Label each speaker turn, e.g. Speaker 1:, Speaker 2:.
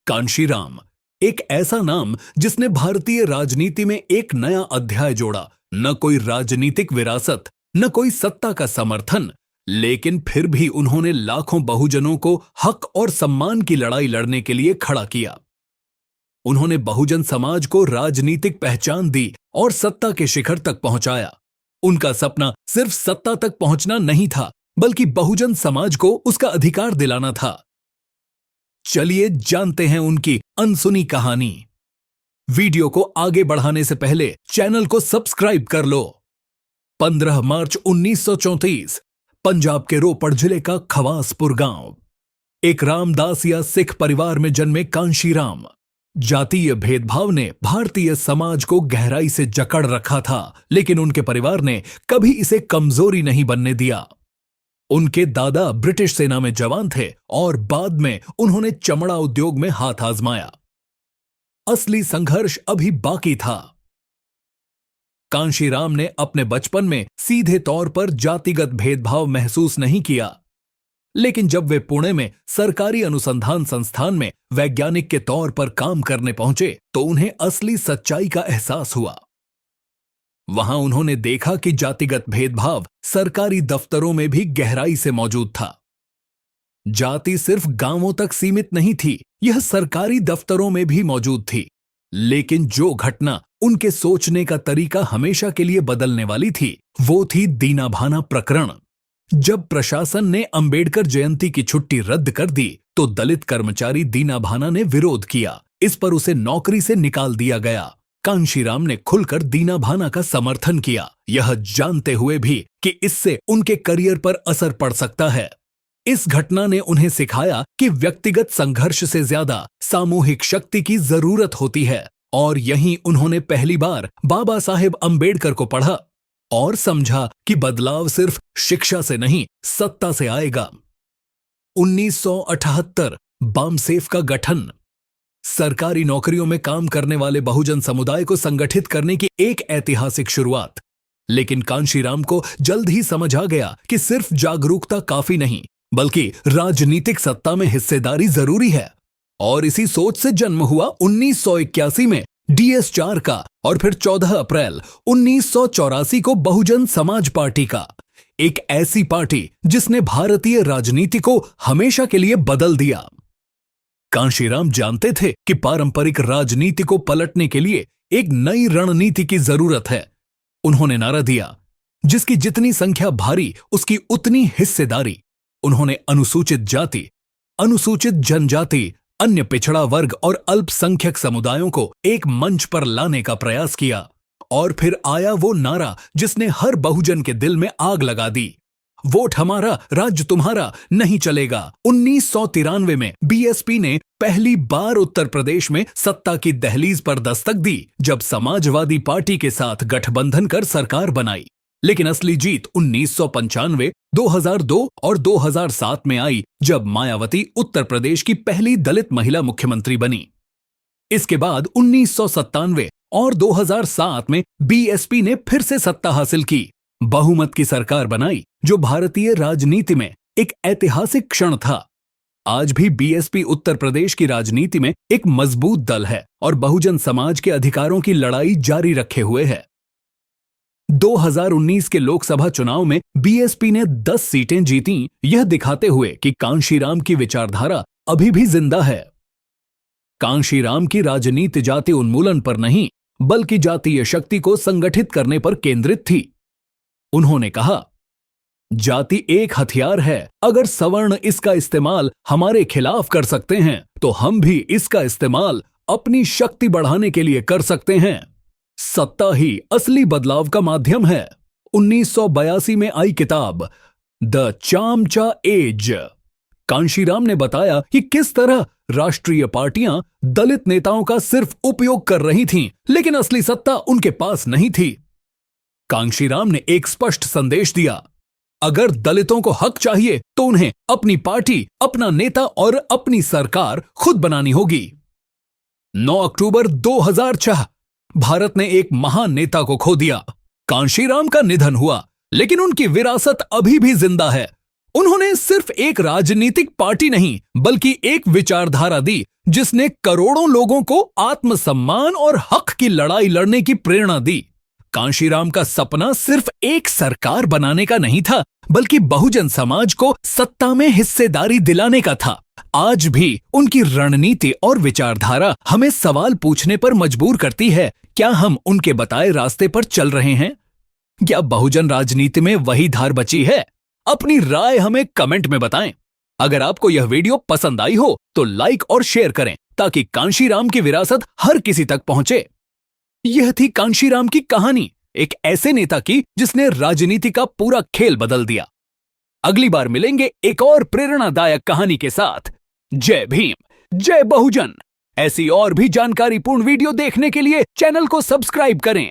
Speaker 1: कांशीराम, एक ऐसा नाम जिसने भारतीय राजनीति में एक नया अध्याय जोड़ा। न कोई राजनीतिक विरासत, न कोई सत्ता का समर्थन, लेकिन फिर भी उन्होंने लाखों बहुजनों को हक और सम्मान की लड़ाई लड़ने के लिए खड़ा किया। उन्होंने बहुजन समाज को राजनीतिक पहचान दी और सत्ता के शिखर तक पहुंचाया। उनका सपना सिर्फ सत्ता तक पहुंचना नहीं था, बल्कि बहुजन समाज को उसका अधिकार दिलाना था। चलिए जानते हैं उनकी अनसुनी कहानी। वीडियो को आगे बढ़ाने से पहले चैनल को सब्सक्राइब कर लो। 15 मार्च 1934 पंजाब के रोपड़ जिले का खवासपुर गांव। एक रामदासिया सिख परिवार में जन्मे कांशीराम। जातीय भेदभाव ने भारतीय समाज को गहराई से जकड़ रखा था, लेकिन उनके परिवार ने कभी इसे कमजोरी नहीं बनने दिया। उनके दादा ब्रिटिश सेना में जवान थे और बाद में उन्होंने चमड़ा उद्योग में हाथ आजमाया। असली संघर्ष अभी बाकी था। कांशीराम ने अपने बचपन में सीधे तौर पर जातिगत भेदभाव महसूस नहीं किया, लेकिन जब वे पुणे में सरकारी अनुसंधान संस्थान में वैज्ञानिक के तौर पर काम करने पहुंचे तो उन्हें असली सच्चाई का एहसास हुआ। वहां उन्होंने देखा कि जातिगत भेदभाव सरकारी दफ्तरों में भी गहराई से मौजूद था। जाति सिर्फ गांवों तक सीमित नहीं थी, यह सरकारी दफ्तरों में भी मौजूद थी। लेकिन जो घटना उनके सोचने का तरीका हमेशा के लिए बदलने वाली थी, वो थी दीनाभाना प्रकरण। जब प्रशासन ने अंबेडकर जयंती की छुट्टी रद्द कर दी तो दलित कर्मचारी दीनाभाना ने विरोध किया। इस पर उसे नौकरी से निकाल दिया गया। कांशीराम ने खुलकर दीनाभाना का समर्थन किया, यह जानते हुए भी कि इससे उनके करियर पर असर पड़ सकता है। इस घटना ने उन्हें सिखाया कि व्यक्तिगत संघर्ष से ज्यादा सामूहिक शक्ति की जरूरत होती है, और यहीं उन्होंने पहली बार बाबा साहेब अंबेडकर को पढ़ा और समझा कि बदलाव सिर्फ शिक्षा से नहीं, सत्ता से आएगा। 1978 बामसेफ का गठन। सरकारी नौकरियों में काम करने वाले बहुजन समुदाय को संगठित करने की एक ऐतिहासिक शुरुआत। लेकिन कांशीराम को जल्द ही समझ आ गया कि सिर्फ जागरूकता काफी नहीं, बल्कि राजनीतिक सत्ता में हिस्सेदारी जरूरी है। और इसी सोच से जन्म हुआ 1981 में DS4 का और फिर 14 अप्रैल 1984 को बहुजन समाज पार्टी का। एक ऐसी पार्टी जिसने भारतीय राजनीति को हमेशा के लिए बदल दिया। कांशीराम जानते थे कि पारंपरिक राजनीति को पलटने के लिए एक नई रणनीति की जरूरत है। उन्होंने नारा दिया, जिसकी जितनी संख्या भारी उसकी उतनी हिस्सेदारी। उन्होंने अनुसूचित जाति, अनुसूचित जनजाति, अन्य पिछड़ा वर्ग और अल्पसंख्यक समुदायों को एक मंच पर लाने का प्रयास किया। और फिर आया वो नारा जिसने हर बहुजन के दिल में आग लगा दी, वोट हमारा राज्य तुम्हारा नहीं चलेगा। 1993 में BSP ने पहली बार उत्तर प्रदेश में सत्ता की दहलीज पर दस्तक दी, जब समाजवादी पार्टी के साथ गठबंधन कर सरकार बनाई। लेकिन असली जीत 1995, 2002 और 2007 में आई, जब मायावती उत्तर प्रदेश की पहली दलित महिला मुख्यमंत्री बनी। इसके बाद 1997 और 2007 में BSP ने फिर से सत्ता हासिल की, बहुमत की सरकार बनाई, जो भारतीय राजनीति में एक ऐतिहासिक क्षण था। आज भी BSP उत्तर प्रदेश की राजनीति में एक मजबूत दल है और बहुजन समाज के अधिकारों की लड़ाई जारी रखे हुए है। 2019 के लोकसभा चुनाव में BSP ने 10 सीटें जीतीं, यह दिखाते हुए कि कांशीराम की विचारधारा अभी भी जिंदा है। कांशीराम की राजनीति जाति उन्मूलन पर नहीं, बल्कि जातीय शक्ति को संगठित करने पर केंद्रित थी। उन्होंने कहा, जाति एक हथियार है, अगर सवर्ण इसका इस्तेमाल हमारे खिलाफ कर सकते हैं तो हम भी इसका इस्तेमाल अपनी शक्ति बढ़ाने के लिए कर सकते हैं। सत्ता ही असली बदलाव का माध्यम है। 1982 में आई किताब द चामचा एज। कांशीराम ने बताया कि किस तरह राष्ट्रीय पार्टियां दलित नेताओं का सिर्फ उपयोग कर रही थीं, लेकिन असली सत्ता उनके पास नहीं थी। कांशीराम ने एक स्पष्ट संदेश दिया, अगर दलितों को हक चाहिए तो उन्हें अपनी पार्टी, अपना नेता और अपनी सरकार खुद बनानी होगी। 9 अक्टूबर 2006 भारत ने एक महान नेता को खो दिया। कांशीराम का निधन हुआ, लेकिन उनकी विरासत अभी भी जिंदा है। उन्होंने सिर्फ एक राजनीतिक पार्टी नहीं, बल्कि एक विचारधारा दी जिसने करोड़ों लोगों को आत्मसम्मान और हक की लड़ाई लड़ने की प्रेरणा दी। कांशीराम का सपना सिर्फ एक सरकार बनाने का नहीं था, बल्कि बहुजन समाज को सत्ता में हिस्सेदारी दिलाने का था। आज भी उनकी रणनीति और विचारधारा हमें सवाल पूछने पर मजबूर करती है, क्या हम उनके बताए रास्ते पर चल रहे हैं? क्या बहुजन राजनीति में वही धार बची है? अपनी राय हमें कमेंट में बताएं। अगर आपको यह वीडियो पसंद आई हो तो लाइक और शेयर करें, ताकि कांशीराम की विरासत हर किसी तक पहुंचे। यह थी कांशीराम की कहानी, एक ऐसे नेता की जिसने राजनीति का पूरा खेल बदल दिया। अगली बार मिलेंगे एक और प्रेरणादायक कहानी के साथ। जय भीम, जय बहुजन। ऐसी और भी जानकारीपूर्ण वीडियो देखने के लिए चैनल को सब्सक्राइब करें।